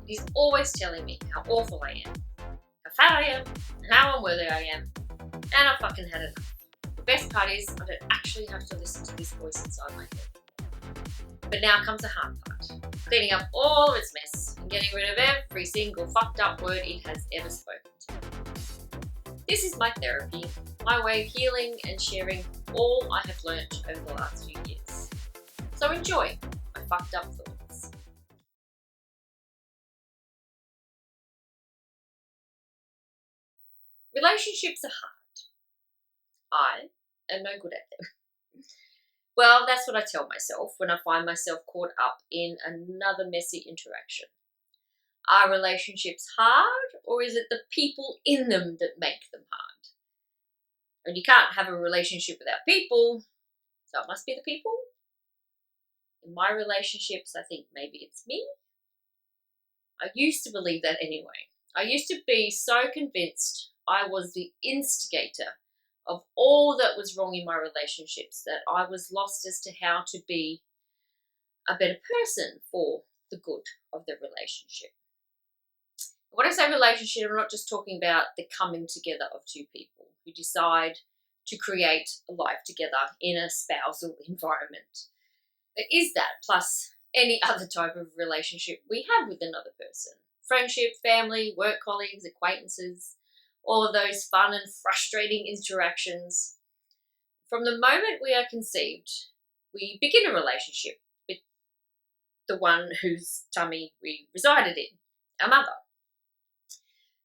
He's always telling me how awful I am, how fat I am, and how unworthy I am, and I fucking had enough. The best part is I don't actually have to listen to this voice inside my head. But now comes the hard part, cleaning up all of its mess and getting rid of every single fucked up word it has ever spoken to me. This is my therapy, my way of healing and sharing all I have learnt over the last few years. So enjoy my fucked up thoughts. Relationships are hard. I am no good at them. Well, that's what I tell myself when I find myself caught up in another messy interaction. Are relationships hard, or is it the people in them that make them hard? And you can't have a relationship without people, so it must be the people. In my relationships, I think maybe it's me. I used to believe that anyway. I used to be so convinced I was the instigator of all that was wrong in my relationships that I was lost as to how to be a better person for the good of the relationship. When I say relationship, I'm not just talking about the coming together of two people who decide to create a life together in a spousal environment. It is that, plus any other type of relationship we have with another person. Friendship, family, work colleagues, acquaintances, all of those fun and frustrating interactions. From the moment we are conceived, we begin a relationship with the one whose tummy we resided in, our mother.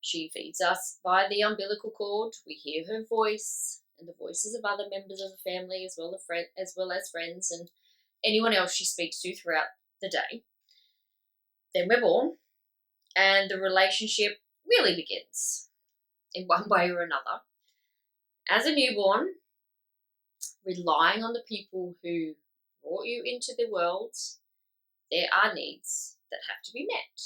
She feeds us by the umbilical cord. We hear her voice and the voices of other members of the family as well as friends and anyone else she speaks to throughout the day. Then we're born and the relationship really begins in one way or another. As a newborn, relying on the people who brought you into the world, there are needs that have to be met.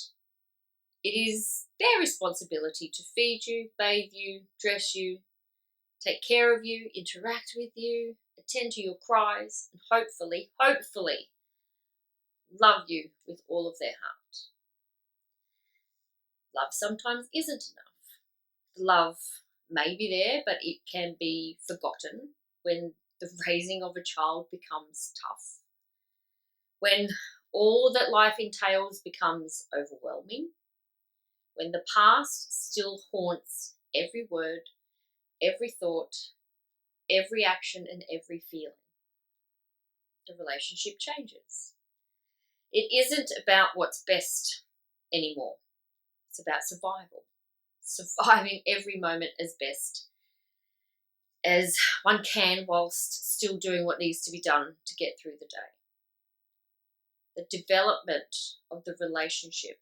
It is their responsibility to feed you, bathe you, dress you, take care of you, interact with you, attend to your cries, and hopefully, love you with all of their heart. Love sometimes isn't enough. Love may be there, but it can be forgotten when the raising of a child becomes tough. When all that life entails becomes overwhelming. When the past still haunts every word, every thought, every action, and every feeling. The relationship changes. It isn't about what's best anymore. It's about survival. Surviving every moment as best as one can whilst still doing what needs to be done to get through the day. The development of the relationship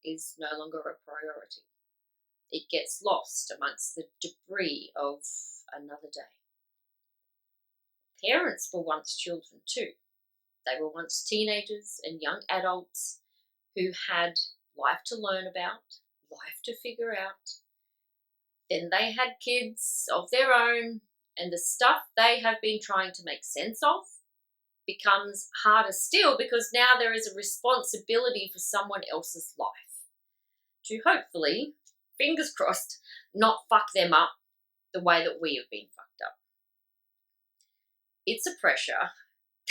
is no longer a priority. It gets lost amongst the debris of another day. Parents were once children too. They were once teenagers and young adults who had life to learn about, life to figure out. Then they had kids of their own, and the stuff they have been trying to make sense of becomes harder still because now there is a responsibility for someone else's life to hopefully, fingers crossed, not fuck them up the way that we have been fucked up. It's a pressure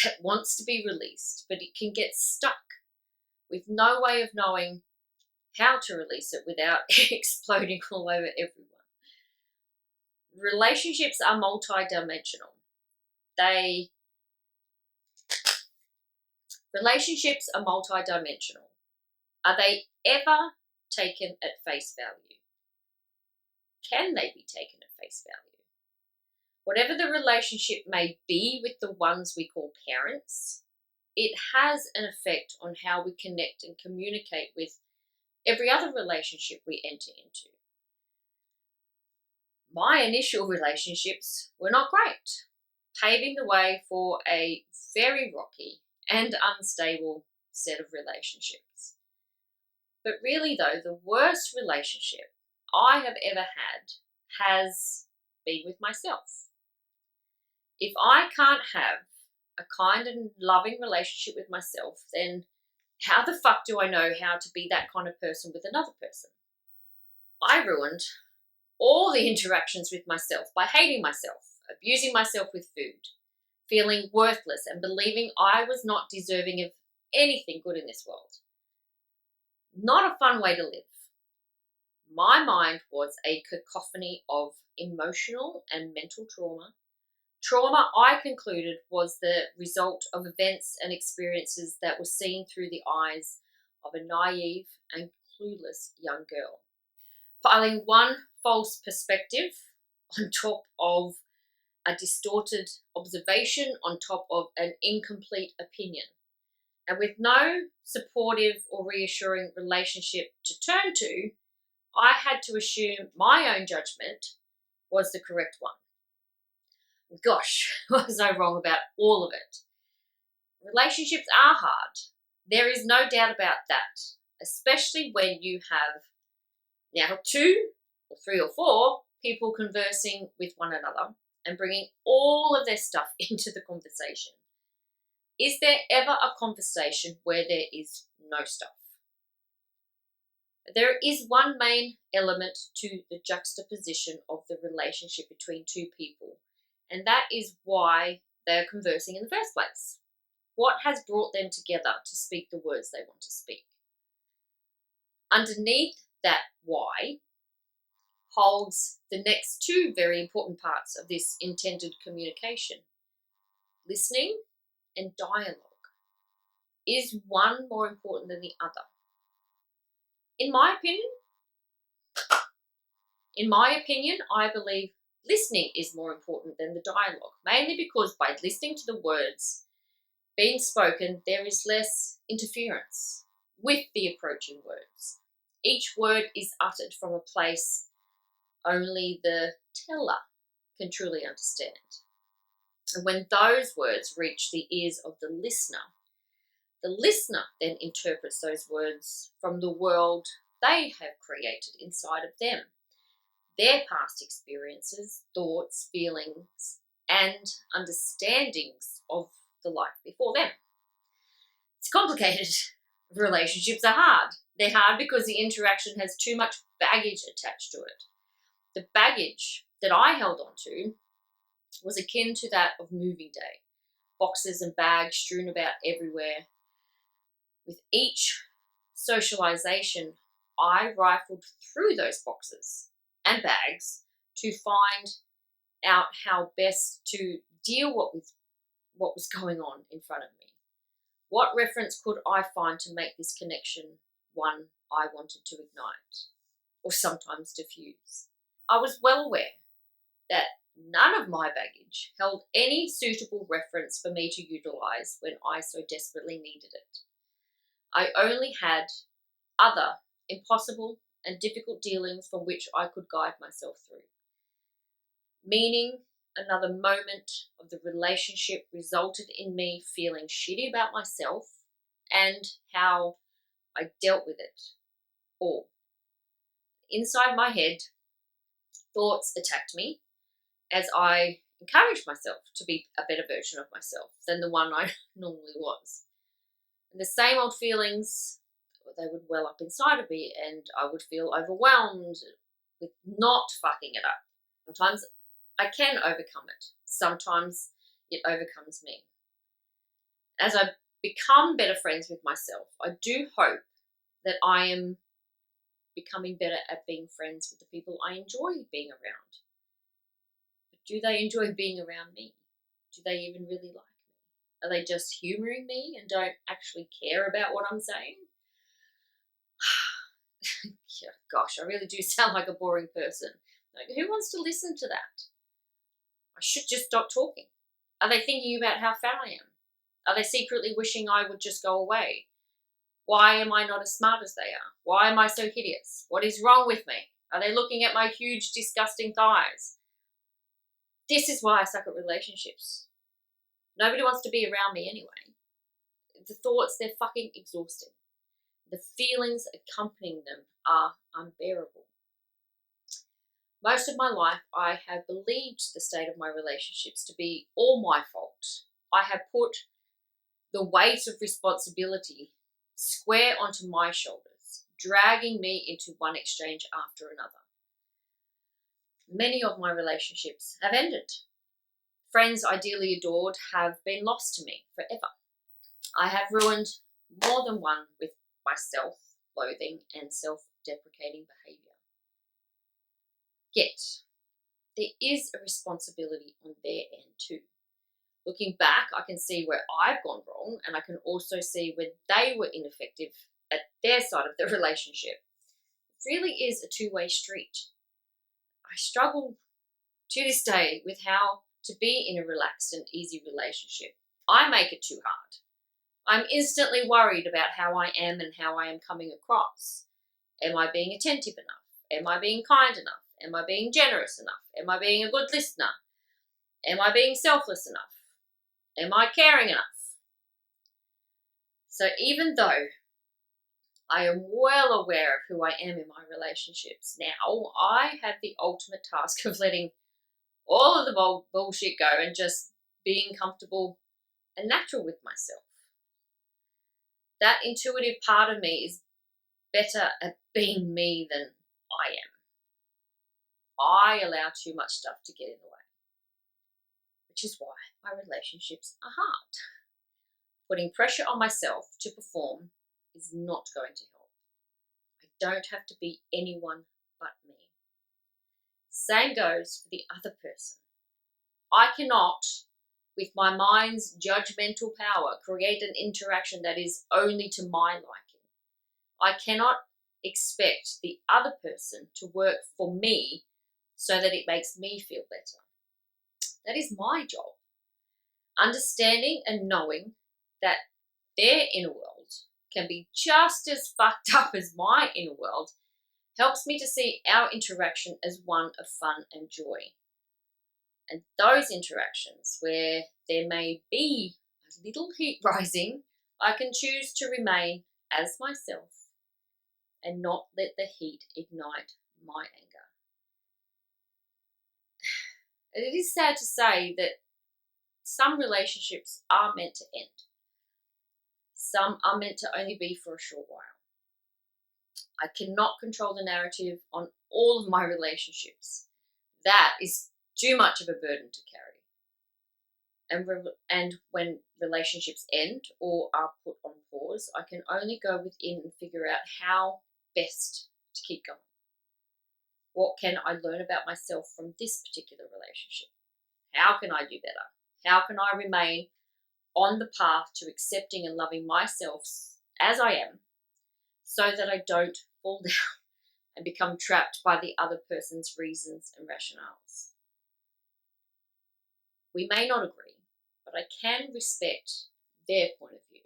that wants to be released, but it can get stuck with no way of knowing how to release it without exploding all over everyone. Relationships are multidimensional. Relationships are multidimensional. Are they ever taken at face value? Can they be taken at face value? Whatever the relationship may be with the ones we call parents, it has an effect on how we connect and communicate with every other relationship we enter into. My initial relationships were not great, paving the way for a very rocky and unstable set of relationships. But really though, the worst relationship I have ever had has been with myself. If I can't have a kind and loving relationship with myself, then How the fuck do I know how to be that kind of person with another person? I ruined all the interactions with myself by hating myself, abusing myself with food, feeling worthless, and believing I was not deserving of anything good in this world. Not a fun way to live. My mind was a cacophony of emotional and mental trauma. Trauma, I concluded, was the result of events and experiences that were seen through the eyes of a naive and clueless young girl. Piling one false perspective on top of a distorted observation, on top of an incomplete opinion. And with no supportive or reassuring relationship to turn to, I had to assume my own judgment was the correct one. Gosh, was I wrong about all of it? Relationships are hard. There is no doubt about that, especially when you have now 2 or 3 or 4 people conversing with one another and bringing all of their stuff into the conversation. Is there ever a conversation where there is no stuff? There is one main element to the juxtaposition of the relationship between 2 people, and that is why they are conversing in the first place. What has brought them together to speak the words they want to speak? Underneath that why holds the next 2 very important parts of this intended communication: listening and dialogue. Is one more important than the other? In my opinion, I believe listening is more important than the dialogue, mainly because by listening to the words being spoken, there is less interference with the approaching words. Each word is uttered from a place only the teller can truly understand. And when those words reach the ears of the listener then interprets those words from the world they have created inside of them, their past experiences, thoughts, feelings, and understandings of the life before them. It's complicated. Relationships are hard. They're hard because the interaction has too much baggage attached to it. The baggage that I held on to was akin to that of moving day. Boxes and bags strewn about everywhere. With each socialization, I rifled through those boxes and bags to find out how best to deal with what was going on in front of me. What reference could I find to make this connection one I wanted to ignite or sometimes diffuse? I was well aware that none of my baggage held any suitable reference for me to utilize when I so desperately needed it. I only had other impossible and difficult dealings from which I could guide myself through. Meaning, another moment of the relationship resulted in me feeling shitty about myself and how I dealt with it all. Inside my head, thoughts attacked me as I encouraged myself to be a better version of myself than the one I normally was. And the same old feelings, they would well up inside of me and I would feel overwhelmed with not fucking it up. Sometimes I can overcome it. Sometimes it overcomes me. As I become better friends with myself, I do hope that I am becoming better at being friends with the people I enjoy being around. But do they enjoy being around me? Do they even really like me? Are they just humouring me and don't actually care about what I'm saying? Gosh, I really do sound like a boring person. Like, who wants to listen to that? I should just stop talking. Are they thinking about how fat I am? Are they secretly wishing I would just go away? Why am I not as smart as they are? Why am I so hideous? What is wrong with me? Are they looking at my huge, disgusting thighs? This is why I suck at relationships. Nobody wants to be around me anyway. The thoughts, they're fucking exhausting. The feelings accompanying them are unbearable. Most of my life, I have believed the state of my relationships to be all my fault. I have put the weight of responsibility square onto my shoulders, dragging me into one exchange after another. Many of my relationships have ended. Friends ideally adored have been lost to me forever. I have ruined more than one with my self-loathing and self-deprecating behaviour. Yet, there is a responsibility on their end too. Looking back, I can see where I've gone wrong, and I can also see where they were ineffective at their side of the relationship. It really is a two-way street. I struggle to this day with how to be in a relaxed and easy relationship. I make it too hard. I'm instantly worried about how I am and how I am coming across. Am I being attentive enough? Am I being kind enough? Am I being generous enough? Am I being a good listener? Am I being selfless enough? Am I caring enough? So even though I am well aware of who I am in my relationships now, I have the ultimate task of letting all of the bullshit go and just being comfortable and natural with myself. That intuitive part of me is better at being me than I am. I allow too much stuff to get in the way, which is why my relationships are hard. Putting pressure on myself to perform is not going to help. I don't have to be anyone but me. Same goes for the other person. I cannot, with my mind's judgmental power, create an interaction that is only to my liking. I cannot expect the other person to work for me so that it makes me feel better. That is my job. Understanding and knowing that their inner world can be just as fucked up as my inner world helps me to see our interaction as one of fun and joy. And those interactions where there may be a little heat rising, I can choose to remain as myself and not let the heat ignite my anger. It is sad to say that some relationships are meant to end. Some are meant to only be for a short while. I cannot control the narrative on all of my relationships. That is too much of a burden to carry. And when relationships end or are put on pause, I can only go within and figure out how best to keep going. What can I learn about myself from this particular relationship? How can I do better? How can I remain on the path to accepting and loving myself as I am so that I don't fall down and become trapped by the other person's reasons and rationales? We may not agree, but I can respect their point of view.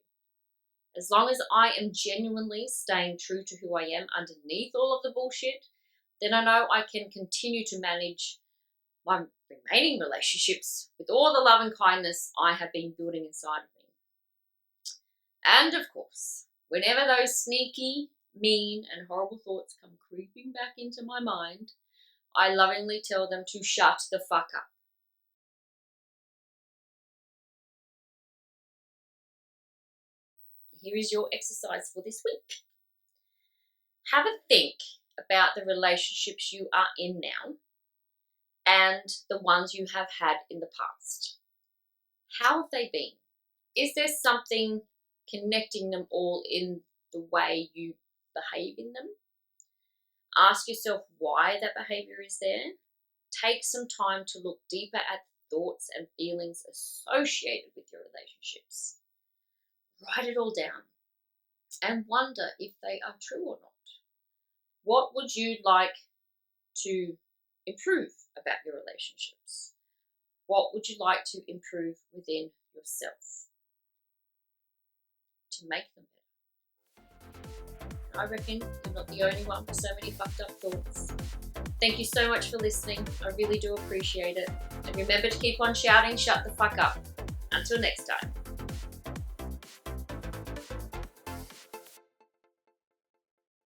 As long as I am genuinely staying true to who I am underneath all of the bullshit, then I know I can continue to manage my remaining relationships with all the love and kindness I have been building inside of me. And of course, whenever those sneaky, mean, and horrible thoughts come creeping back into my mind, I lovingly tell them to shut the fuck up. Here is your exercise for this week. Have a think about the relationships you are in now and the ones you have had in the past. How have they been? Is there something connecting them all in the way you behave in them? Ask yourself why that behavior is there. Take some time to look deeper at thoughts and feelings associated with your relationships. Write it all down and wonder if they are true or not. What would you like to improve about your relationships? What would you like to improve within yourself to make them better? I reckon you're not the only one with so many fucked up thoughts. Thank you so much for listening. I really do appreciate it. And remember to keep on shouting, shut the fuck up. Until next time.